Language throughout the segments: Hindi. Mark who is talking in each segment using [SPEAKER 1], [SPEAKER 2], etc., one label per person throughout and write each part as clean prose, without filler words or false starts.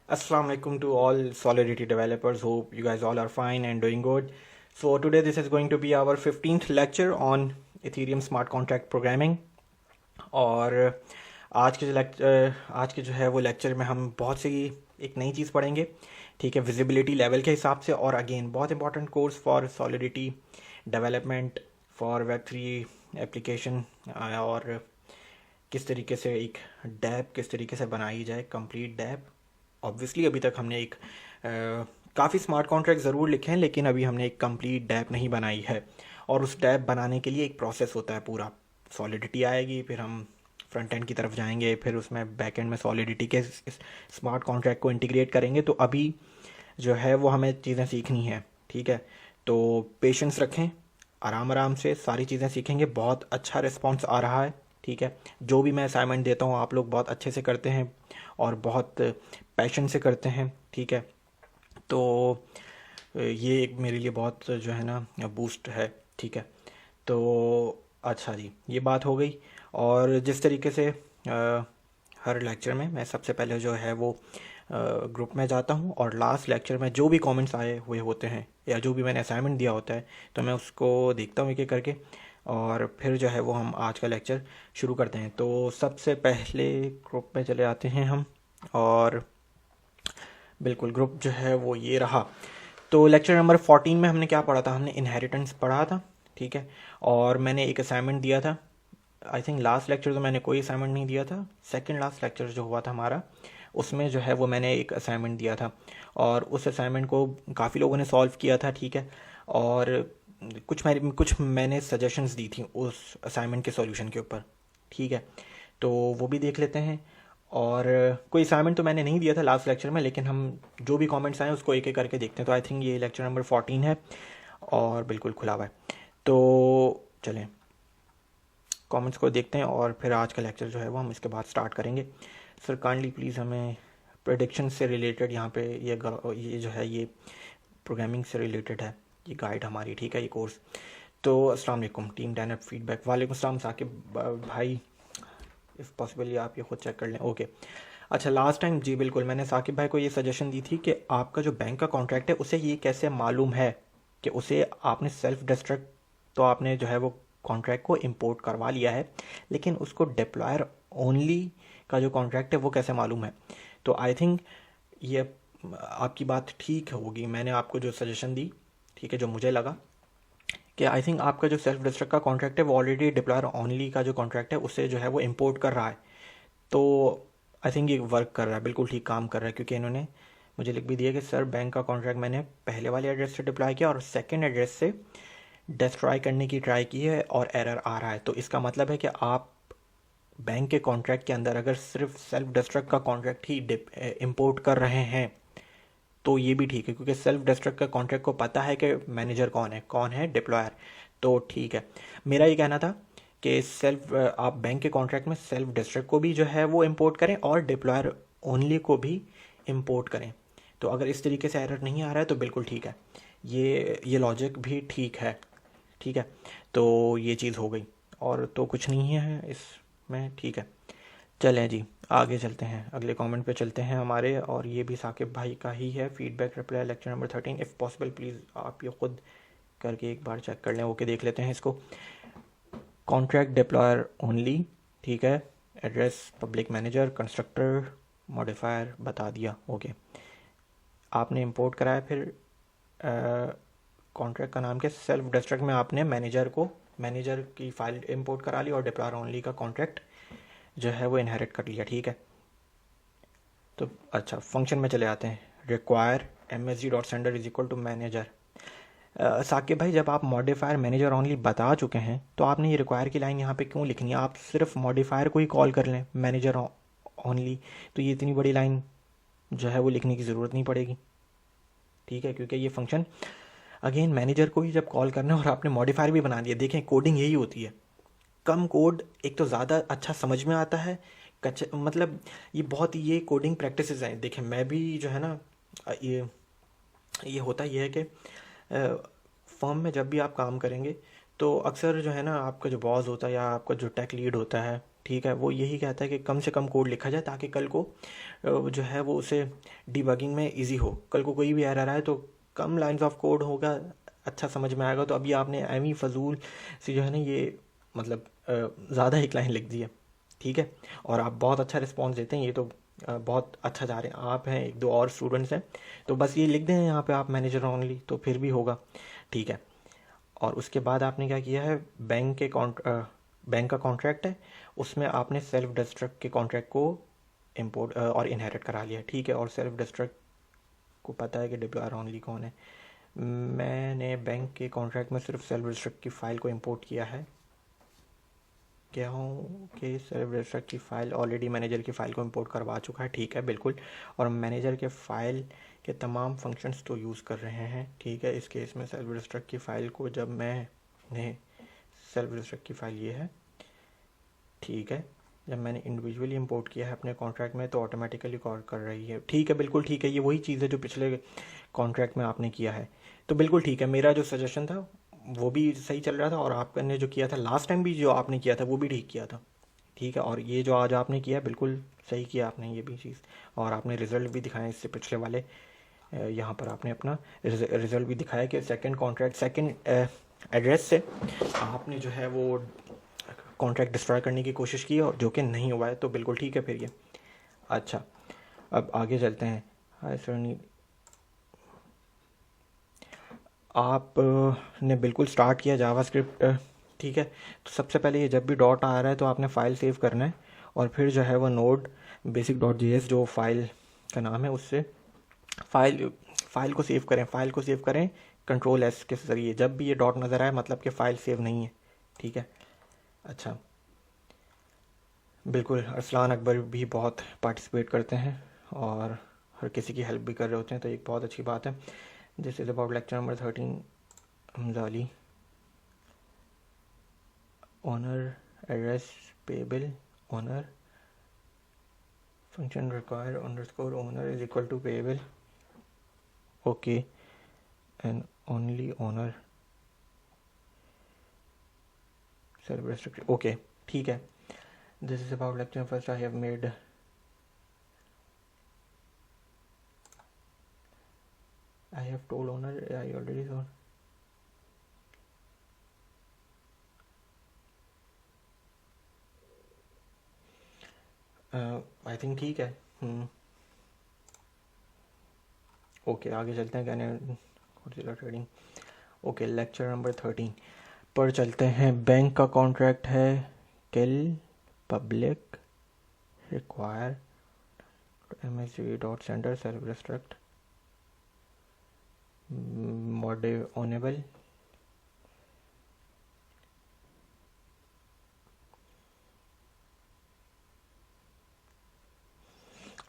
[SPEAKER 1] Assalamu alaikum to all Solidity developers. Hope you guys all are fine and doing good. So today this is going to be our 15th lecture on Ethereum smart contract programming. और आज के जो है वो लेक्चर में हम बहुत सी एक नई चीज़ पढ़ेंगे, ठीक है, विजिबिलिटी लेवल के हिसाब से। और अगेन बहुत important course for solidity development for web 3 application, और किस तरीके से एक डैप किस तरीके से बनाई जाए, कंप्लीट डैप। ऑब्वियसली अभी तक हमने एक काफ़ी स्मार्ट कॉन्ट्रैक्ट ज़रूर लिखे हैं, लेकिन अभी हमने एक कंप्लीट डैप नहीं बनाई है। और उस डैप बनाने के लिए एक प्रोसेस होता है पूरा। सॉलिडिटी आएगी, फिर हम फ्रंट एंड की तरफ जाएंगे, फिर उसमें बैक एंड में सॉलिडिटी के स्मार्ट कॉन्ट्रैक्ट को इंटीग्रेट करेंगे। तो अभी जो है वो हमें चीज़ें सीखनी है, ठीक है। तो पेशेंस रखें, आराम आराम से सारी चीज़ें सीखेंगे। बहुत अच्छा रिस्पॉन्स आ रहा है, ठीक है। जो भी मैं असाइनमेंट देता हूँ आप लोग बहुत अच्छे से करते हैं और बहुत पैशन से करते हैं, ठीक है। तो ये एक मेरे लिए बहुत जो है ना बूस्ट है, ठीक है। तो अच्छा जी, ये बात हो गई। और जिस तरीके से हर लेक्चर में मैं सबसे पहले जो है वो ग्रुप में जाता हूँ, और लास्ट लेक्चर में जो भी कमेंट्स आए हुए होते हैं या जो भी मैंने असाइनमेंट दिया होता है तो मैं उसको देखता हूँ एक एक करके, और फिर जो है वो हम आज का लेक्चर शुरू करते हैं। तो सबसे पहले ग्रुप में चले आते हैं हम, और बिल्कुल ग्रुप जो है वो ये रहा। तो लेक्चर नंबर 14 में हमने क्या पढ़ा था? हमने इनहेरिटेंस पढ़ा था, ठीक है। और मैंने एक असाइनमेंट दिया था। आई थिंक लास्ट लेक्चर तो मैंने कोई असाइनमेंट नहीं दिया था। सेकंड लास्ट लेक्चर जो हुआ था हमारा, उसमें जो है वो मैंने एक असाइनमेंट दिया था, और उस असाइनमेंट को काफ़ी लोगों ने सॉल्व किया था, ठीक है। और कुछ मैंने सजेशंस दी थी उस असाइनमेंट के सॉल्यूशन के ऊपर, ठीक है। तो वो भी देख लेते हैं। और कोई असाइनमेंट तो मैंने नहीं दिया था लास्ट लेक्चर में, लेकिन हम जो भी कमेंट्स आए उसको एक एक करके देखते हैं। तो आई थिंक ये लेक्चर नंबर 14 है और बिल्कुल खुला हुआ है। तो चलें कमेंट्स को देखते हैं, और फिर आज का लेक्चर जो है वो हम इसके बाद स्टार्ट करेंगे। सर काइंडली प्लीज़ हमें प्रेडिक्शन से रिलेटेड यहाँ पे ये जो है ये प्रोग्रामिंग से रिलेटेड है ये गाइड हमारी, ठीक है, ये कोर्स। तो अस्सलाम वालेकुम टीम 10 फीडबैक। वालेकुम अस्सलाम साकिब भाई, इफ़ पॉसिबल ये आप ये खुद चेक कर लें। ओके अच्छा, लास्ट टाइम जी बिल्कुल मैंने साकिब भाई को ये सजेशन दी थी कि आपका जो बैंक का कॉन्ट्रैक्ट है उसे ये कैसे मालूम है कि उसे आपने सेल्फ डिस्ट्रक्ट, तो आपने जो है वो कॉन्ट्रैक्ट को इंपोर्ट करवा लिया है, लेकिन उसको डिप्लॉयर ओनली का जो कॉन्ट्रैक्ट है वो कैसे मालूम है। तो आई थिंक ये आपकी बात ठीक होगी। मैंने आपको जो सजेशन दी, ठीक है, जो मुझे लगा कि आई थिंक आपका जो सेल्फ डिस्ट्रक्ट का कॉन्ट्रैक्ट है वो ऑलरेडी डिप्लॉयर ओनली का जो कॉन्ट्रैक्ट है उसे जो है वो इंपोर्ट कर रहा है। तो आई थिंक ये वर्क कर रहा है, बिल्कुल ठीक काम कर रहा है, क्योंकि इन्होंने मुझे लिख भी दिया कि सर बैंक का कॉन्ट्रैक्ट मैंने पहले वाले एड्रेस से डिप्लॉय किया और सेकंड एड्रेस से डिस्ट्रॉय करने की ट्राई की है और एरर आ रहा है। तो इसका मतलब है कि आप बैंक के कॉन्ट्रैक्ट के अंदर अगर सिर्फ सेल्फ डिस्ट्रक्ट का कॉन्ट्रैक्ट ही इंपोर्ट कर रहे हैं तो ये भी ठीक है, क्योंकि सेल्फ डिस्ट्रक्ट का कॉन्ट्रैक्ट को पता है कि मैनेजर कौन है डिप्लॉयर। तो ठीक है, मेरा ये कहना था कि सेल्फ आप बैंक के कॉन्ट्रैक्ट में सेल्फ डिस्ट्रक्ट को भी जो है वो इंपोर्ट करें और डिप्लॉयर ओनली को भी इंपोर्ट करें। तो अगर इस तरीके से एरर नहीं आ रहा है तो बिल्कुल ठीक है, ये लॉजिक भी ठीक है, ठीक है। तो ये चीज़ हो गई, और तो कुछ नहीं है इसमें, ठीक है। चलें जी, आगे चलते हैं, अगले कमेंट पे चलते हैं हमारे, और ये भी साकिब भाई का ही है। Feedback reply lecture number 13 if possible please आप ये खुद करके एक बार चेक कर लें। ओके देख लेते हैं इसको। कॉन्ट्रैक्ट डिप्लॉयर ओनली, ठीक है। Address public manager constructor modifier बता दिया, ओके। आपने इंपोर्ट कराया, फिर कॉन्ट्रैक्ट का नाम के सेल्फ डिस्ट्रक्ट में आपने मैनेजर की फाइल इंपोर्ट करा ली और डिप्लॉयर ओनली का कॉन्ट्रैक्ट जो है वो इनहेरिट कर लिया, ठीक है। तो अच्छा, फंक्शन में चले आते हैं। Require msg.sender is equal to manager. Saqib भाई, जब आप मॉडिफायर मैनेजर ओनली बता चुके हैं तो आपने ये रिक्वायर की लाइन यहाँ पे क्यों लिखनी है? आप सिर्फ मॉडिफायर को ही कॉल कर लें मैनेजर ओनली, तो ये इतनी बड़ी लाइन जो है वो लिखने की ज़रूरत नहीं पड़ेगी, ठीक है। क्योंकि ये फंक्शन अगेन मैनेजर को ही जब कॉल करना है और आपने मॉडिफायर भी बना दिया। देखें कोडिंग यही होती है, कम कोड एक तो ज़्यादा अच्छा समझ में आता है। मतलब ये बहुत ये कोडिंग प्रैक्टिसेस हैं। देखें मैं भी जो है ना ये होता ये है कि फर्म में जब भी आप काम करेंगे तो अक्सर जो है ना आपका जो बॉस होता है या आपका जो टेक लीड होता है, ठीक है, वो यही कहता है कि कम से कम कोड लिखा जाए ताकि कल को जो है वो उसे डिबगिंग में इजी हो। कल को कोई भी एरर आए तो कम लाइंस ऑफ कोड होगा, अच्छा समझ में आएगा। तो अभी आपने एमी फजूल से जो है ना ये मतलब ज़्यादा एक लाइन लिख दी है, ठीक है। और आप बहुत अच्छा रिस्पॉन्स देते हैं, ये तो बहुत अच्छा जा रहे हैं। आप हैं, एक दो और स्टूडेंट्स हैं, तो बस ये लिख दें यहाँ पे आप मैनेजर ओनली, तो फिर भी होगा, ठीक है। और उसके बाद आपने क्या किया है, बैंक का कॉन्ट्रैक्ट है, उसमें आपने सेल्फ डिस्ट्रक्ट के कॉन्ट्रैक्ट को इंपोर्ट और इनहेरिट करा लिया, ठीक है। और सेल्फ डिस्ट्रक्ट को पता है कि डिप्लॉयर ओनली कौन है। मैंने बैंक के कॉन्ट्रैक्ट में सिर्फ सेल्फ डिस्ट्रक्ट की फ़ाइल को इंपोर्ट किया है, क्या हूँ कि सेल्फ डिस्ट्रक्ट की फ़ाइल ऑलरेडी मैनेजर की फ़ाइल को इंपोर्ट करवा चुका है, ठीक है, बिल्कुल। और मैनेजर के फ़ाइल के तमाम फंक्शंस तो यूज़ कर रहे हैं, ठीक है। इस केस में सेल्फ डिस्ट्रक्ट की फ़ाइल को जब मैंने सेल्फ डिस्ट्रक्ट की फ़ाइल ये है, ठीक है, जब मैंने इंडिविजुअली इंपोर्ट किया है अपने कॉन्ट्रैक्ट में तो ऑटोमेटिकली कॉल कर रही है, ठीक है, बिल्कुल ठीक है। ये वही चीज़ है जो पिछले कॉन्ट्रैक्ट में आपने किया है, तो बिल्कुल ठीक है। मेरा जो सजेशन था वो भी सही चल रहा था, और आपने जो किया था लास्ट टाइम भी जो आपने किया था वो भी ठीक किया था, ठीक है। और ये जो आज आपने किया बिल्कुल सही किया आपने ये भी चीज़, और आपने रिज़ल्ट भी दिखाया इससे पिछले वाले। यहाँ पर आपने अपना रिज़ल्ट भी दिखाया कि सेकंड कॉन्ट्रैक्ट सेकंड एड्रेस से आपने जो है वो कॉन्ट्रैक्ट डिस्ट्रॉय करने की कोशिश की और जो कि नहीं हुआ है, तो बिल्कुल ठीक है फिर ये। अच्छा, अब आगे चलते हैं। हाय सर, आप ने बिल्कुल स्टार्ट किया जावास्क्रिप्ट, ठीक है। तो सबसे पहले ये जब भी डॉट आ रहा है तो आपने फ़ाइल सेव करना है, और फिर जो है वो नोड बेसिक डॉट JS जो फाइल का नाम है उससे फाइल को सेव करें। फाइल को सेव करें Ctrl+S के ज़रिए। जब भी ये डॉट नज़र आए मतलब कि फ़ाइल सेव नहीं है, ठीक है। अच्छा, बिल्कुल, अरसलान अकबर भी बहुत पार्टिसिपेट करते हैं और हर किसी की हेल्प भी कर रहे होते हैं, तो एक बहुत अच्छी बात है। This is about lecture number 13 Hamza Ali. Owner address payable owner function require underscore owner is equal to payable, okay, and only owner self restricted, okay, ठीक है। This is about lecture first I have made I have told owner I already told I think ठीक है। ओके, आगे चलते हैं। कहने ट्रेडिंग, ओके, लेक्चर नंबर 13 पर चलते हैं। बैंक का कॉन्ट्रैक्ट है kill public require MSG dot sender self destruct modifiable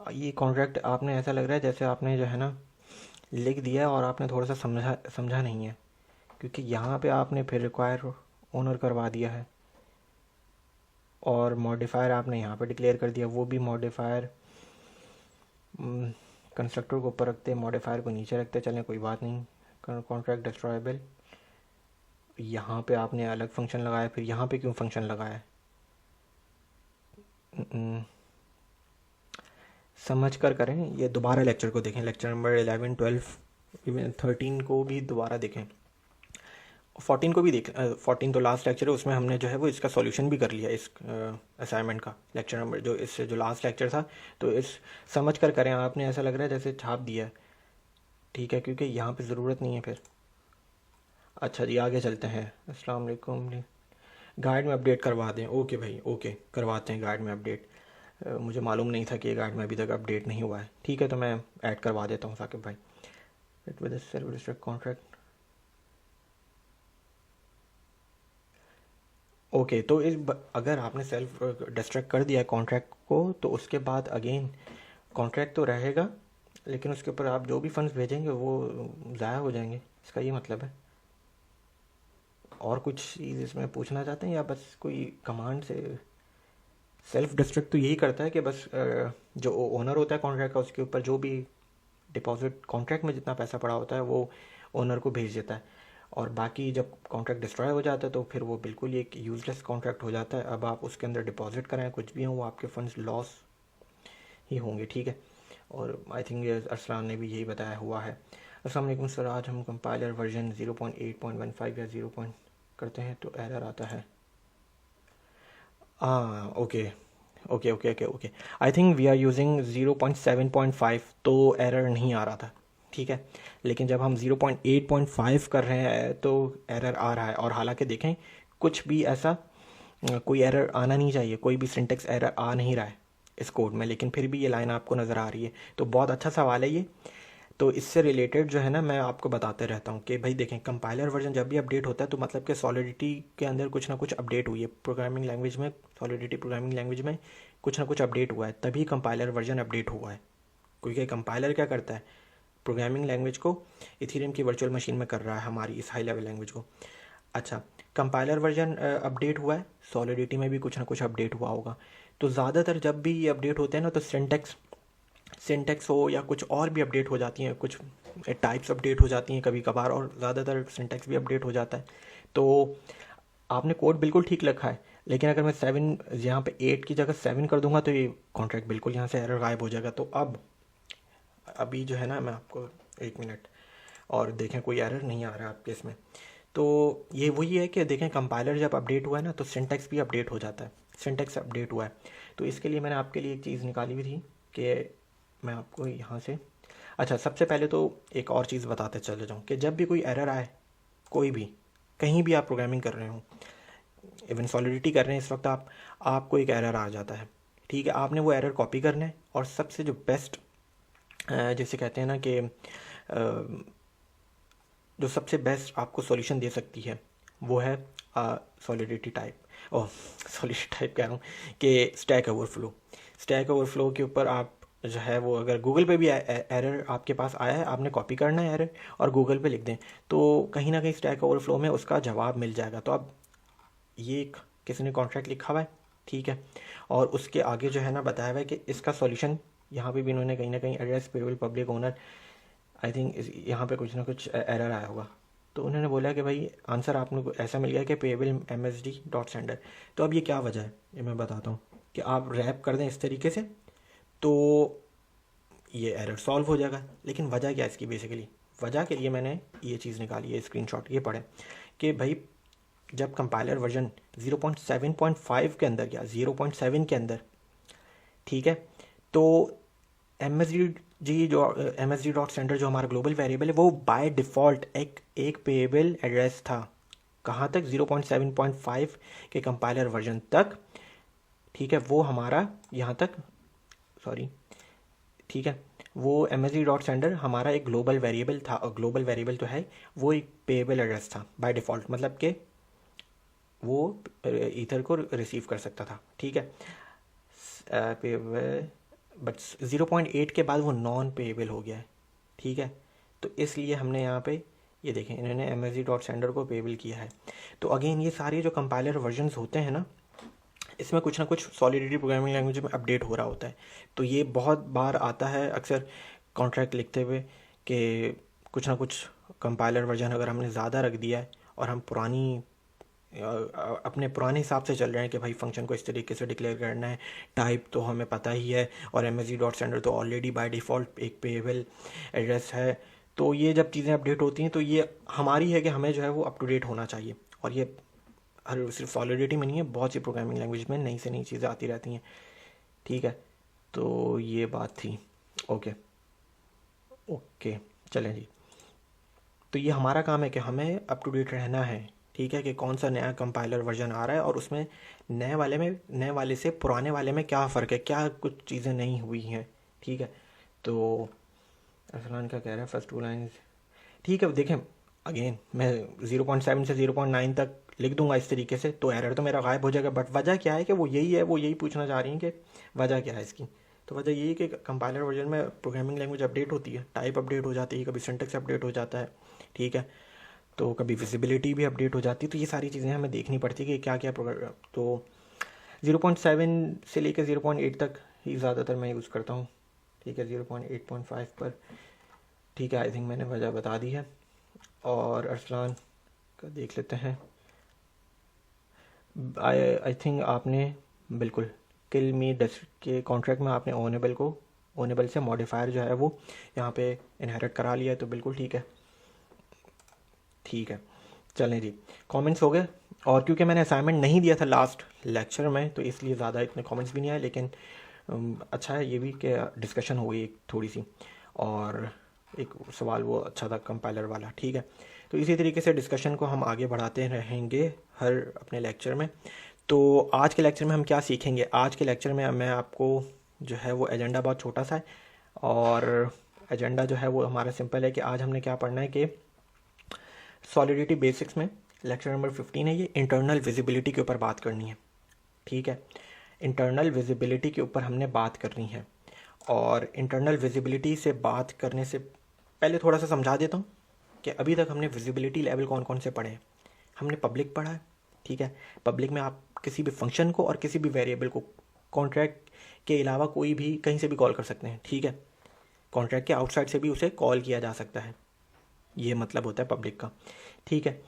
[SPEAKER 1] ये कॉन्ट्रैक्ट आपने ऐसा लग रहा है जैसे आपने जो है ना लिख दिया है और आपने थोड़ा सा समझा नहीं है, क्योंकि यहाँ पे आपने फिर रिक्वायर ओनर करवा दिया है और मॉडिफायर आपने यहाँ पे डिक्लेयर कर दिया। वो भी मॉडिफायर कंस्ट्रक्टर को ऊपर रखते, मॉडिफायर को नीचे रखते चलें, कोई बात नहीं। कॉन्ट्रैक्ट डिस्ट्रॉयबल, यहाँ पे आपने अलग फंक्शन लगाया, फिर यहाँ पे क्यों फंक्शन लगाया? समझ कर करें। ये दोबारा लेक्चर को देखें, लेक्चर नंबर 11, 12, इवन 13 को भी दोबारा देखें, 14 को भी देख। 14 तो लास्ट लेक्चर है, उसमें हमने जो है वो इसका सॉल्यूशन भी कर लिया इस असाइनमेंट का। लेक्चर नंबर जो इससे जो लास्ट लेक्चर था, तो इस समझ कर करें। आपने ऐसा लग रहा है जैसे छाप दिया है, ठीक है, क्योंकि यहाँ पे ज़रूरत नहीं है फिर। अच्छा जी, आगे चलते हैं। अस्सलाम वालेकुम। गाइड में अपडेट करवा दें, ओके भाई, ओके, करवाते हैं गाइड में अपडेट। मुझे मालूम नहीं था कि गाइड में अभी तक अपडेट नहीं हुआ है, ठीक है, तो मैं ऐड करवा देता हूँ साकिब भाई। It with self destruct contract, okay. तो अगर आपने सेल्फ डिस्ट्रक्ट कर दिया कॉन्ट्रैक्ट को, तो उसके बाद अगेन कॉन्ट्रैक्ट तो रहेगा, लेकिन उसके ऊपर आप जो भी फंड्स भेजेंगे वो ज़ाया हो जाएंगे, इसका ये मतलब है। और कुछ चीज़ इसमें पूछना चाहते हैं या बस कोई कमांड से? सेल्फ डिस्ट्रक्ट तो यही करता है कि बस जो ओनर होता है कॉन्ट्रैक्ट का, उसके ऊपर जो भी डिपॉजिट कॉन्ट्रैक्ट में जितना पैसा पड़ा होता है वो ओनर को भेज देता है। और बाकी जब कॉन्ट्रैक्ट डिस्ट्रॉय हो जाता है तो फिर वो बिल्कुल ही एक यूजलेस कॉन्ट्रैक्ट हो जाता है। अब आप उसके अंदर डिपॉजिट कराएं कुछ भी हो, वो आपके फंड्स लॉस ही होंगे, ठीक है। और आई थिंक अरसलान ने भी यही बताया हुआ है। अस्सलाम वालेकुम सर, आज हम कंपाइलर वर्जन 0.8.15 या 0 करते हैं तो एरर आता है। हाँ okay okay okay okay okay, I think we are using 0.7.5 तो एरर नहीं आ रहा था, ठीक है। लेकिन जब हम 0.8.5 कर रहे हैं तो एरर आ रहा है। और हालांकि देखें कुछ भी ऐसा कोई एरर आना नहीं चाहिए, कोई भी सिंटेक्स एरर आ नहीं रहा है इस कोड में, लेकिन फिर भी ये लाइन आपको नज़र आ रही है। तो बहुत अच्छा सवाल है ये। तो इससे रिलेटेड जो है ना मैं आपको बताते रहता हूँ कि भाई देखें कंपाइलर वर्जन जब भी अपडेट होता है तो मतलब कि सॉलिडिटी के अंदर कुछ ना कुछ अपडेट हुई है, प्रोग्रामिंग लैंग्वेज में, सॉलिडिटी प्रोग्रामिंग लैंग्वेज में कुछ ना कुछ अपडेट हुआ है, तभी कंपाइलर वर्जन अपडेट हुआ है। क्योंकि कंपाइलर क्या करता है, प्रोग्रामिंग लैंग्वेज को इथेरियम की वर्चुअल मशीन में कर रहा है, हमारी इस हाई लेवल लैंग्वेज को। अच्छा, कंपाइलर वर्जन अपडेट हुआ है, सॉलिडिटी में भी कुछ ना कुछ अपडेट हुआ होगा। तो ज़्यादातर जब भी ये अपडेट होते हैं ना तो सिंटेक्स हो या कुछ और भी अपडेट हो जाती हैं, कुछ टाइप्स अपडेट हो जाती हैं कभी कभार, और ज़्यादातर सिंटेक्स भी अपडेट हो जाता है। तो आपने कोड बिल्कुल ठीक लिखा है, लेकिन अगर मैं 7 यहाँ पे 8 की जगह 7 कर दूंगा तो ये कॉन्ट्रैक्ट बिल्कुल यहाँ से एरर गायब हो जाएगा। तो अब अभी जो है ना मैं आपको 1 मिनट और देखें कोई एरर नहीं आ रहा है आपके इसमें। तो ये वही है कि देखें कंपाइलर जब अपडेट हुआ है ना तो सिंटेक्स भी अपडेट हो जाता है, सिंटेक्स अपडेट हुआ है। तो इसके लिए मैंने आपके लिए एक चीज़ निकाली हुई थी कि मैं आपको यहाँ से, अच्छा सबसे पहले तो एक और चीज़ बताते चले जाऊँ कि जब भी कोई एरर आए, कोई भी कहीं भी आप प्रोग्रामिंग कर रहे हो, इवन सॉलिडिटी कर रहे हैं इस वक्त आपको एक एरर आ जाता है, ठीक है। आपने वो एरर कॉपी करना है और सबसे जो बेस्ट जैसे कहते हैं ना कि जो सबसे बेस्ट आपको सॉल्यूशन दे सकती है वो है सॉलिडिटी टाइप, ओह सॉलिडिटी टाइप कह रहा हूँ कि स्टैक ओवरफ्लो। स्टैक ओवरफ्लो के ऊपर आप जो है वो अगर गूगल पे भी एरर आपके पास आया है, आपने कॉपी करना है एरर और गूगल पे लिख दें तो कहीं ना कहीं स्टैक ओवरफ्लो में उसका जवाब मिल जाएगा। तो अब ये एक किसी ने कॉन्ट्रैक्ट लिखा हुआ है, ठीक है, और उसके आगे जो है ना बताया हुआ है कि इसका सॉल्यूशन यहाँ पे भी इन्होंने कहीं ना कहीं address payable public owner, I think यहाँ पे कुछ ना कुछ एरर आया होगा। तो उन्होंने बोला कि भाई आंसर आपने को ऐसा मिल गया कि पेबल msd.sender। तो अब ये क्या वजह है ये मैं बताता हूँ कि आप रैप कर दें इस तरीके से तो ये एरर सॉल्व हो जाएगा। लेकिन वजह क्या है इसकी, बेसिकली वजह के लिए मैंने ये चीज़ निकाली है, स्क्रीनशॉट ये पढ़ें कि भाई जब कंपाइलर वर्जन 0.7.5 के अंदर या 0.7 के अंदर, ठीक है, तो msd.sender जो हमारा ग्लोबल वेरिएबल है वो बाय डिफ़ॉल्ट एक पेएबल एड्रेस था। कहाँ तक, 0.7.5 के कंपाइलर वर्जन तक, ठीक है। वो हमारा यहाँ तक, सॉरी, ठीक है, वो msd.sender हमारा एक ग्लोबल वेरिएबल था, और ग्लोबल वेरिएबल तो है वो एक पेएबल एड्रेस था बाय डिफ़ॉल्ट, मतलब कि वो ईथर को रिसीव कर सकता था, ठीक है। पेएबल, बट 0.8 के बाद वो नॉन पेएबल हो गया है, ठीक है। तो इसलिए हमने यहाँ पे ये देखें इन्होंने msd.sender को पेएबल किया है। तो अगेन ये सारे जो कंपाइलर वर्जन्स होते हैं ना इसमें कुछ ना कुछ सॉलिडिटी प्रोग्रामिंग लैंग्वेज में अपडेट हो रहा होता है। तो ये बहुत बार आता है अक्सर कॉन्ट्रैक्ट लिखते हुए कि कुछ ना कुछ कंपाइलर वर्जन अगर हमने ज़्यादा रख दिया है और हम अपने पुराने हिसाब से चल रहे हैं कि भाई फंक्शन को इस तरीके से डिक्लेयर करना है, टाइप तो हमें पता ही है, और msd.sender तो ऑलरेडी बाय डिफ़ॉल्ट एक पेएबल एड्रेस है। तो ये जब चीज़ें अपडेट होती हैं तो ये हमारी है कि हमें जो है वो अप टू डेट होना चाहिए। और ये हर सिर्फ सॉलिडिटी में नहीं है, बहुत सी प्रोग्रामिंग लैंग्वेज में नई से नई चीज़ें आती रहती हैं, ठीक है। तो ये बात थी, ओके ओके, चलें जी। तो ये हमारा काम है कि हमें अप टू डेट रहना है, ठीक है, कि कौन सा नया कंपाइलर वर्जन आ रहा है और उसमें नए वाले से पुराने वाले में क्या फ़र्क है, क्या कुछ चीज़ें नहीं हुई हैं, ठीक है। तो अरसलान क्या कह रहा है, फर्स्ट 2 लाइन्स, ठीक है। देखें अगेन मैं 0.7 से 0.9 तक लिख दूंगा इस तरीके से तो एरर तो मेरा गायब हो जाएगा। बट वजह क्या है कि वो यही है, वो यही पूछना चाह रही हैं कि वजह क्या है इसकी। तो वजह यही है कि कंपाइलर वर्जन में प्रोग्रामिंग लैंग्वेज अपडेट होती है, टाइप अपडेट हो जाती है, कभी सिंटेक्स अपडेट हो जाता है, ठीक है, तो कभी विजिबिलिटी भी अपडेट हो जाती है। तो ये सारी चीज़ें हमें देखनी पड़ती है कि क्या क्या तो 0.7 से लेकर 0.8 तक ही ज़्यादातर मैं यूज़ करता हूँ, ठीक है, 0.8.5 पर, ठीक है। आई थिंक मैंने वजह बता दी है। और अरसलान का देख लेते हैं। आई थिंक आपने बिल्कुल किल मी डस्ट के कॉन्ट्रैक्ट में आपने ओनेबल से मॉडिफायर जो है वो यहाँ पे इनहेरिट करा लिया है, तो बिल्कुल ठीक है। ठीक है, चलें जी, कमेंट्स हो गए। और क्योंकि मैंने असाइनमेंट नहीं दिया था लास्ट लेक्चर में, तो इसलिए ज़्यादा इतने कमेंट्स भी नहीं आए, लेकिन अच्छा है ये भी कि डिस्कशन हो गई एक थोड़ी सी, और एक सवाल वो अच्छा था कंपाइलर वाला। ठीक है, तो इसी तरीके से डिस्कशन को हम आगे बढ़ाते रहेंगे हर अपने लेक्चर में। तो आज के लेक्चर में हम क्या सीखेंगे? आज के लेक्चर में मैं आपको जो है वो एजेंडा बहुत छोटा सा है, और एजेंडा जो है वो हमारा सिंपल है कि आज हमने क्या पढ़ना है कि सॉलिडिटी बेसिक्स में लेक्चर नंबर 15 है ये, इंटरनल विजिबिलिटी के ऊपर बात करनी है। ठीक है, इंटरनल विजिबिलिटी के ऊपर हमने बात करनी है। और इंटरनल विजिबिलिटी से बात करने से पहले थोड़ा सा समझा देता हूँ कि अभी तक हमने विजिबिलिटी लेवल कौन कौन से पढ़े हैं। हमने पब्लिक पढ़ा है। ठीक है, पब्लिक में आप किसी भी फंक्शन को और किसी भी वेरिएबल को कॉन्ट्रैक्ट के अलावा कोई भी कहीं से भी कॉल कर सकते हैं। ठीक है, कॉन्ट्रैक्ट के आउटसाइड से भी उसे कॉल किया जा सकता है, ये मतलब होता है पब्लिक का। ठीक है,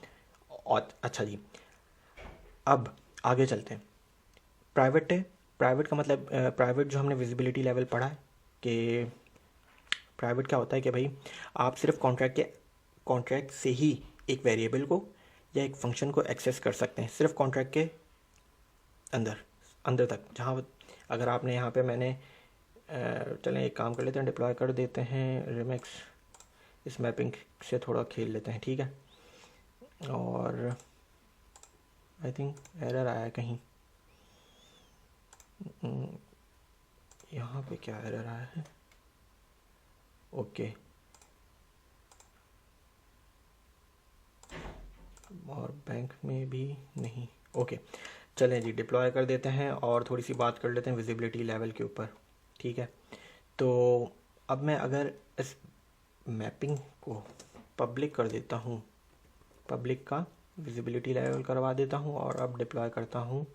[SPEAKER 1] और अच्छा जी, अब आगे चलते हैं। प्राइवेट है, प्राइवेट का मतलब प्राइवेट जो हमने विजिबिलिटी लेवल पढ़ा है कि प्राइवेट क्या होता है कि भाई आप सिर्फ कॉन्ट्रैक्ट से ही एक वेरिएबल को या एक फंक्शन को एक्सेस कर सकते हैं, सिर्फ कॉन्ट्रैक्ट के अंदर तक। जहाँ अगर आपने यहाँ पे मैंने चलें एक काम कर लेते हैं, डिप्लॉय कर देते हैं रिमिक्स, इस मैपिंग से थोड़ा खेल लेते हैं। ठीक है, और आई थिंक एरर आया है कहीं, यहाँ पे क्या एरर आया है? ओके, और बैंक में भी नहीं। ओके, चलें जी, डिप्लॉय कर देते हैं और थोड़ी सी बात कर लेते हैं विजिबिलिटी लेवल के ऊपर। ठीक है, तो अब मैं अगर इस मैपिंग को पब्लिक कर देता हूँ, पब्लिक का विजिबिलिटी लेवल करवा देता हूँ और अब डिप्लॉय करता हूँ,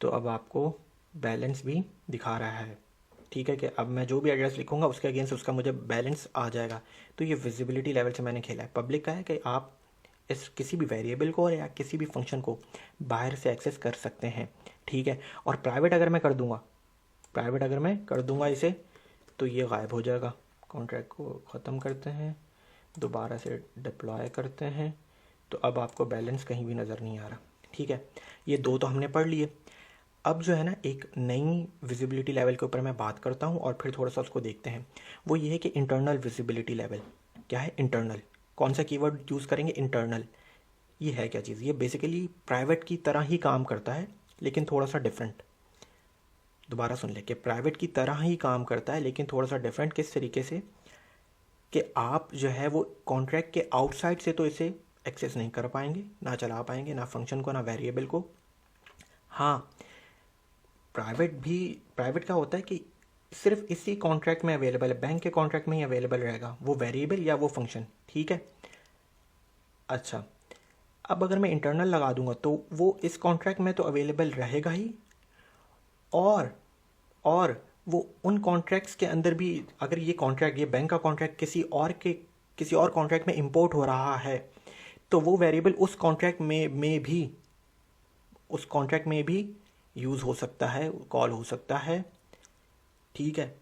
[SPEAKER 1] तो अब आपको बैलेंस भी दिखा रहा है। ठीक है, कि अब मैं जो भी एड्रेस लिखूंगा उसके अगेंस्ट उसका मुझे बैलेंस आ जाएगा। तो ये विजिबिलिटी लेवल से मैंने खेला है। पब्लिक का है कि आप इस किसी भी वेरिएबल को या किसी भी फंक्शन को बाहर से एक्सेस कर सकते हैं। ठीक है, और प्राइवेट अगर मैं कर दूंगा इसे, तो ये गायब हो जाएगा। कॉन्ट्रैक्ट को ख़त्म करते हैं, दोबारा से डिप्लॉय करते हैं, तो अब आपको बैलेंस कहीं भी नज़र नहीं आ रहा। ठीक है, ये दो तो हमने पढ़ लिए। अब जो है ना, एक नई विजिबिलिटी लेवल के ऊपर मैं बात करता हूँ और फिर थोड़ा सा उसको देखते हैं। वो ये है कि इंटरनल विजिबिलिटी लेवल क्या है। इंटरनल, कौन सा कीवर्ड यूज़ करेंगे? इंटरनल। ये है क्या चीज़? ये बेसिकली प्राइवेट की तरह ही काम करता है, लेकिन थोड़ा सा डिफरेंट। दोबारा सुन ले कि प्राइवेट की तरह ही काम करता है लेकिन थोड़ा सा डिफरेंट। किस तरीके से? कि आप जो है वो कॉन्ट्रैक्ट के आउटसाइड से तो इसे एक्सेस नहीं कर पाएंगे, ना चला पाएंगे, ना फंक्शन को ना वेरिएबल को। हाँ, प्राइवेट का होता है कि सिर्फ इसी कॉन्ट्रैक्ट में अवेलेबल है, बैंक के कॉन्ट्रैक्ट में ही अवेलेबल रहेगा वो वेरिएबल या वो फंक्शन। ठीक है, अच्छा, अब अगर मैं इंटरनल लगा दूंगा तो वो इस कॉन्ट्रैक्ट में तो अवेलेबल रहेगा ही, और वो उन कॉन्ट्रैक्ट्स के अंदर भी, अगर ये बैंक का कॉन्ट्रैक्ट किसी और कॉन्ट्रैक्ट में इंपोर्ट हो रहा है, तो वो वेरिएबल उस कॉन्ट्रैक्ट में भी यूज़ हो सकता है, कॉल हो सकता है। ठीक है,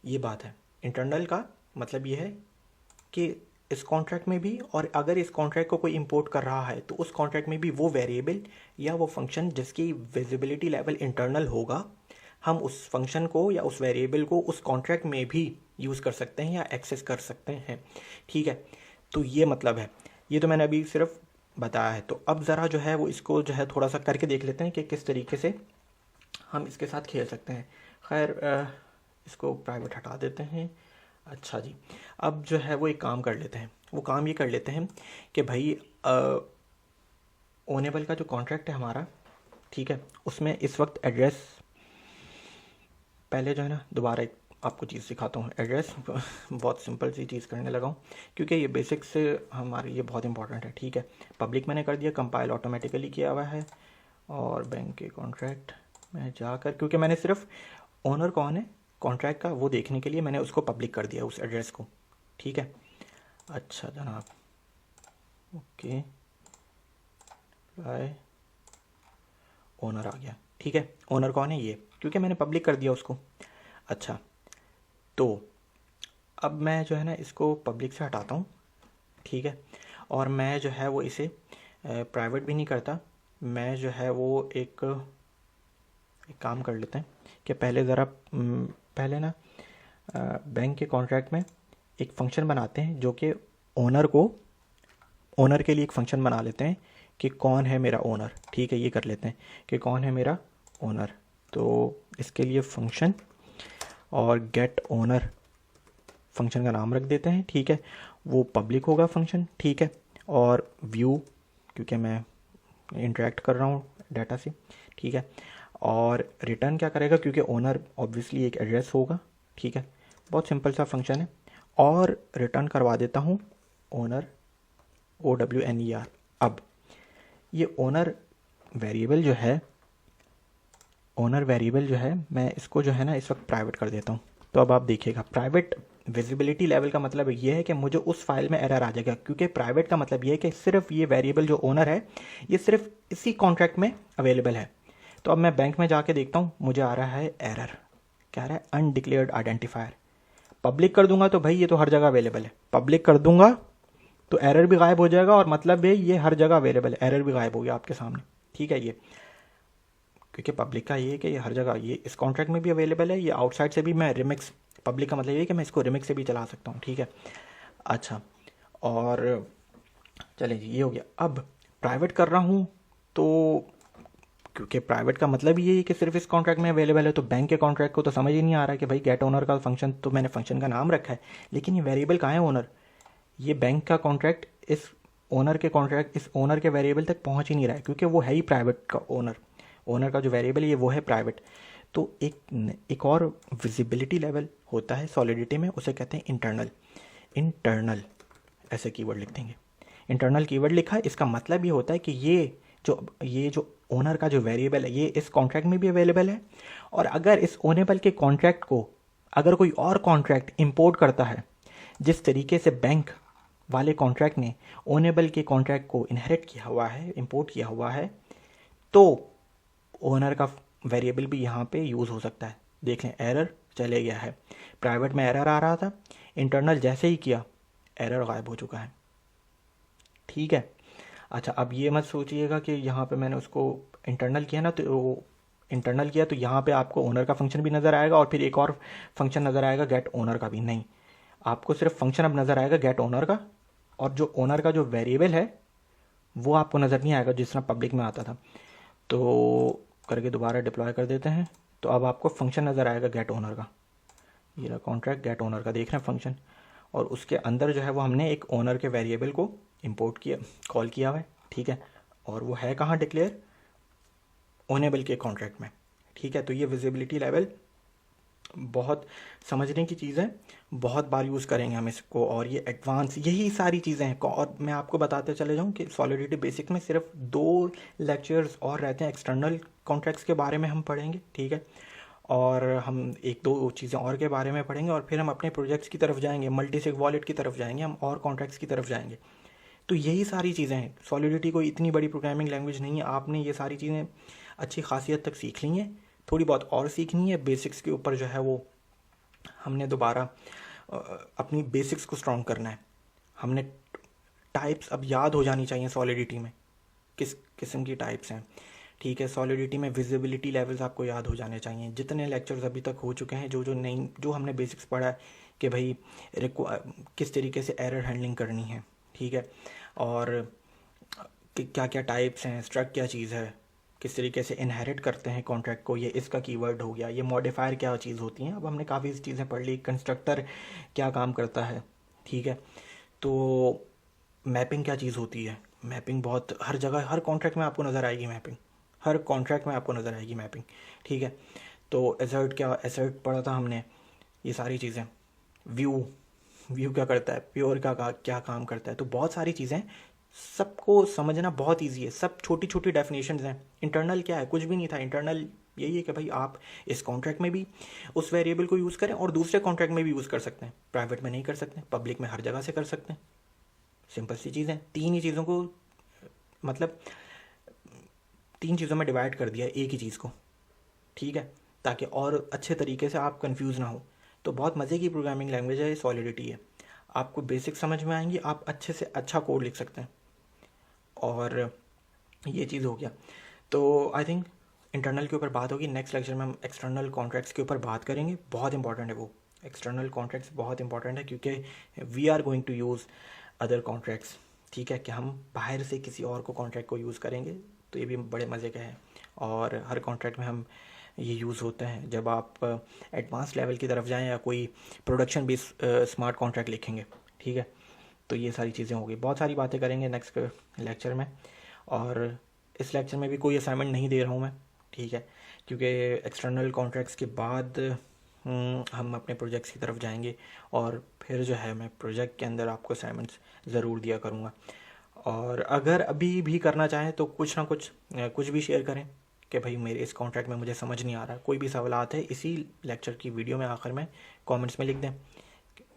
[SPEAKER 1] ये बात है। इंटरनल का मतलब ये है कि इस कॉन्ट्रैक्ट में भी, और अगर इस कॉन्ट्रैक्ट को कोई इंपोर्ट कर रहा है तो उस कॉन्ट्रैक्ट में भी वो वेरिएबल या वो फंक्शन जिसकी विजिबिलिटी लेवल इंटरनल होगा, हम उस फंक्शन को या उस वेरिएबल को उस कॉन्ट्रैक्ट में भी यूज़ कर सकते हैं या एक्सेस कर सकते हैं। ठीक है, तो ये मतलब है। ये तो मैंने अभी सिर्फ बताया है। तो अब ज़रा जो है वो इसको जो है थोड़ा सा करके देख लेते हैं कि किस तरीके से हम इसके साथ खेल सकते हैं। खैर, इसको प्राइवेट हटा देते हैं। अच्छा जी, अब जो है वो एक काम कर लेते हैं। वो काम ये कर लेते हैं कि भाई ओनेबल का जो कॉन्ट्रैक्ट है हमारा, ठीक है, उसमें इस वक्त एड्रेस, पहले जो है ना, दोबारा एक आपको चीज़ सिखाता हूँ। एड्रेस बहुत सिंपल सी चीज़ करने लगा हूँ क्योंकि ये बेसिक से हमारे ये बहुत इंपॉर्टेंट है। ठीक है, पब्लिक मैंने कर दिया, कंपाइल ऑटोमेटिकली किया हुआ है, और बैंक के कॉन्ट्रैक्ट में जाकर, क्योंकि मैंने सिर्फ ओनर कौन है कॉन्ट्रैक्ट का वो देखने के लिए मैंने उसको पब्लिक कर दिया, उस एड्रेस को। ठीक है, अच्छा जनाब, ओके बाय ओनर आ गया, ठीक है। ओनर कौन है? ये, क्योंकि मैंने पब्लिक कर दिया उसको। अच्छा, तो अब मैं जो है ना इसको पब्लिक से हटाता हूँ, ठीक है। और मैं जो है वो इसे प्राइवेट भी नहीं करता, मैं जो है वो एक काम कर लेते हैं कि पहले ज़रा पहले ना बैंक के कॉन्ट्रैक्ट में एक फंक्शन बनाते हैं जो कि ओनर के लिए एक फंक्शन बना लेते हैं कि कौन है मेरा ओनर, ठीक है। ये कर लेते हैं कि कौन है मेरा ओनर। तो इसके लिए फंक्शन और गेट ओनर फंक्शन का नाम रख देते हैं, ठीक है। वो पब्लिक होगा फंक्शन, ठीक है। और व्यू, क्योंकि मैं इंटरेक्ट कर रहा हूँ डाटा से, ठीक है। और रिटर्न क्या करेगा, क्योंकि ओनर ऑब्वियसली एक एड्रेस होगा, ठीक है। बहुत सिंपल सा फंक्शन है। और रिटर्न करवा देता हूँ ओनर, OWNER। अब ये ओनर वेरिएबल जो है मैं इसको जो है ना इस वक्त प्राइवेट कर देता हूँ। तो अब आप देखिएगा, प्राइवेट विजिबिलिटी लेवल का मतलब ये है कि मुझे उस फाइल में एरर आ जाएगा, क्योंकि प्राइवेट का मतलब ये है कि सिर्फ ये वेरिएबल जो ओनर है ये सिर्फ इसी कॉन्ट्रैक्ट में अवेलेबल है। तो अब मैं बैंक में जाके देखता हूँ, मुझे आ रहा है एरर, क्या आ रहा है? Undeclared identifier. पब्लिक कर दूंगा तो भाई ये तो हर जगह अवेलेबल है, पब्लिक कर दूंगा तो एरर भी गायब हो जाएगा, और मतलब है ये हर जगह अवेलेबल है, एरर भी गायब हो गया आपके सामने, ठीक है। ये क्योंकि पब्लिक का ये है कि ये हर जगह, ये इस कॉन्ट्रैक्ट में भी अवेलेबल है, ये आउटसाइड से भी मैं रिमिक्स, पब्लिक का मतलब ये है कि मैं इसको रिमिक्स से भी चला सकता हूँ, ठीक है। अच्छा, और चलिए जी ये हो गया। अब प्राइवेट कर रहा हूँ तो क्योंकि प्राइवेट का मतलब ये है कि सिर्फ इस कॉन्ट्रैक्ट में अवेलेबल है, तो बैंक के कॉन्ट्रैक्ट को तो समझ ही नहीं आ रहा कि भाई गेट ओनर का फंक्शन, तो मैंने फंक्शन का नाम रखा है, लेकिन ये वेरिएबल कहाँ है ओनर? ये बैंक का कॉन्ट्रैक्ट इस ओनर के वेरिएबल तक पहुंच ही नहीं रहा है, क्योंकि वो है ही प्राइवेट का ओनर का जो वेरिएबल है वो है प्राइवेट। तो एक और विजिबिलिटी लेवल होता है सॉलिडिटी में, उसे कहते हैं इंटरनल ऐसे कीवर्ड लिख देंगे। इंटरनल कीवर्ड लिखा है, इसका मतलब ये होता है कि ये जो ओनर का जो वेरिएबल है ये इस कॉन्ट्रैक्ट में भी अवेलेबल है, और अगर इस ओनेबल के कॉन्ट्रैक्ट को अगर कोई और कॉन्ट्रैक्ट इंपोर्ट करता है, जिस तरीके से बैंक वाले कॉन्ट्रैक्ट ने ओनेबल के कॉन्ट्रैक्ट को इनहेरिट किया हुआ है, इंपोर्ट किया हुआ है, तो ओनर का वेरिएबल भी यहाँ पे यूज़ हो सकता है। देख लें, एरर चले गया है, प्राइवेट में एरर आ रहा था, इंटरनल जैसे ही किया एरर गायब हो चुका है, ठीक है। अच्छा, अब ये मत सोचिएगा कि यहाँ पे मैंने उसको इंटरनल किया ना, तो इंटरनल किया तो यहाँ पे आपको ओनर का फंक्शन भी नज़र आएगा और फिर एक और फंक्शन नज़र आएगा गेट ओनर का भी। नहीं, आपको सिर्फ फंक्शन अब नज़र आएगा गेट ओनर का, और जो ओनर का जो वेरिएबल है वो आपको नज़र नहीं आएगा जिस तरह पब्लिक में आता था। तो करके दोबारा डिप्लॉय कर देते हैं, तो अब आपको फंक्शन नज़र आएगा गेट ओनर का, ये रहा कॉन्ट्रैक्ट गेट ओनर का, देख रहे हैं फंक्शन, और उसके अंदर जो है वो हमने एक ओनर के वेरिएबल को इंपोर्ट किया, कॉल किया हुआ है, ठीक है। और वो है कहाँ डिक्लेयर? ओनेबल के कॉन्ट्रैक्ट में, ठीक है। तो ये विजिबिलिटी लेवल बहुत समझने की चीज़ है, बहुत बार यूज़ करेंगे हम इसको, और ये एडवांस यही सारी चीज़ें हैं। और मैं आपको बताते चले जाऊँ कि सॉलिडिटी बेसिक में सिर्फ 2 लेक्चर्स और रहते हैं, एक्सटर्नल कॉन्ट्रैक्ट्स के बारे में हम पढ़ेंगे, ठीक है। और हम 1-2 चीज़ें और के बारे में पढ़ेंगे, और फिर हम अपने प्रोजेक्ट्स की तरफ जाएंगे, मल्टीसिग वॉलेट की तरफ जाएंगे हम, और कॉन्ट्रैक्ट्स की तरफ जाएंगे। तो यही सारी चीज़ें हैं। सॉलिडिटी कोई इतनी बड़ी प्रोग्रामिंग लैंग्वेज नहीं है, आपने ये सारी चीज़ें अच्छी खासियत तक सीख ली हैं, थोड़ी बहुत और सीखनी है। बेसिक्स के ऊपर जो है वो हमने दोबारा अपनी बेसिक्स को स्ट्रॉन्ग करना है। हमने टाइप्स अब याद हो जानी चाहिए सॉलिडिटी में, किस किस्म की टाइप्स हैं, ठीक है। सॉलिडिटी में विजिबिलिटी लेवल्स आपको याद हो जाने चाहिए। जितने लेक्चर्स अभी तक हो चुके हैं, जो हमने बेसिक्स पढ़ा है कि भाई किस तरीके से एरर हैंडलिंग करनी है, ठीक है, और क्या क्या टाइप्स हैं, स्ट्रक्ट क्या चीज़ है, किस तरीके से इनहेरिट करते हैं कॉन्ट्रैक्ट को, ये इसका कीवर्ड हो गया, ये मॉडिफायर क्या चीज़ होती हैं। अब हमने काफ़ी चीज़ें पढ़ ली, कंस्ट्रक्टर क्या काम करता है, ठीक है। तो मैपिंग क्या चीज़ होती है, मैपिंग बहुत हर जगह, हर कॉन्ट्रैक्ट में आपको नज़र आएगी मैपिंग, हर कॉन्ट्रैक्ट में आपको नज़र आएगी मैपिंग, ठीक है। तो एसर्ट पढ़ा था हमने, ये सारी चीज़ें। व्यू क्या करता है, प्योर का क्या काम करता है, तो बहुत सारी चीज़ें सबको समझना बहुत इजी है, सब छोटी छोटी डेफिनेशंस हैं। इंटरनल क्या है? कुछ भी नहीं था। इंटरनल यही है कि भाई आप इस कॉन्ट्रैक्ट में भी उस वेरिएबल को यूज़ करें और दूसरे कॉन्ट्रैक्ट में भी यूज़ कर सकते हैं, प्राइवेट में नहीं कर सकते, पब्लिक में हर जगह से कर सकते हैं, सिंपल सी चीज़ है। तीन ही चीज़ों को, मतलब तीन चीज़ों में डिवाइड कर दिया एक ही चीज़ को, ठीक है, ताकि और अच्छे तरीके से आप कंफ्यूज ना हो। तो बहुत मज़े की प्रोग्रामिंग लैंग्वेज है ये, सॉलिडिटी है। आपको बेसिक समझ में आएंगी, आप अच्छे से अच्छा कोड लिख सकते हैं। और ये चीज़ हो गया। तो आई थिंक इंटरनल के ऊपर बात होगी, नेक्स्ट लेक्चर में हम एक्सटर्नल कॉन्ट्रैक्ट्स के ऊपर बात करेंगे। बहुत इंपॉर्टेंट है वो, एक्सटर्नल कॉन्ट्रैक्ट्स बहुत इंपॉर्टेंट है, क्योंकि we are going to use other contracts, ठीक है, कि हम बाहर से किसी और को कॉन्ट्रैक्ट को यूज़ करेंगे। तो ये भी बड़े मज़े का है। और हर कॉन्ट्रैक्ट में हम ये यूज़ होते हैं जब आप एडवांस लेवल की तरफ जाएं या कोई प्रोडक्शन बेस्ड स्मार्ट कॉन्ट्रैक्ट लिखेंगे, ठीक है। तो ये सारी चीज़ें होगी, बहुत सारी बातें करेंगे नेक्स्ट लेक्चर में। और इस लेक्चर में भी कोई असाइनमेंट नहीं दे रहा हूँ मैं, ठीक है, क्योंकि एक्सटर्नल कॉन्ट्रैक्ट्स के बाद हम अपने प्रोजेक्ट्स की तरफ जाएंगे, और फिर जो है मैं प्रोजेक्ट के अंदर आपको असाइनमेंट्स ज़रूर दिया करूँगा। और अगर अभी भी करना चाहें तो कुछ ना कुछ भी शेयर करें कि भाई मेरे इस कॉन्ट्रैक्ट में मुझे समझ नहीं आ रहा, कोई भी सवालात है इसी लेक्चर की वीडियो में आखिर में कमेंट्स में लिख दें।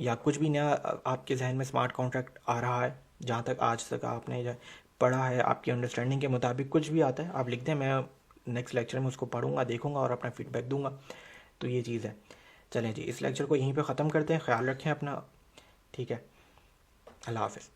[SPEAKER 1] या कुछ भी नया आपके जहन में स्मार्ट कॉन्ट्रैक्ट आ रहा है, जहाँ तक आज तक आपने पढ़ा है, आपकी अंडरस्टैंडिंग के मुताबिक कुछ भी आता है, आप लिख दें। मैं नेक्स्ट लेक्चर में उसको पढ़ूंगा, देखूंगा और अपना फीडबैक दूंगा। तो ये चीज़ है। चलें जी, इस लेक्चर को यहीं पे ख़त्म करते हैं। ख्याल रखें अपना, ठीक है। अल्लाह हाफ़िज़।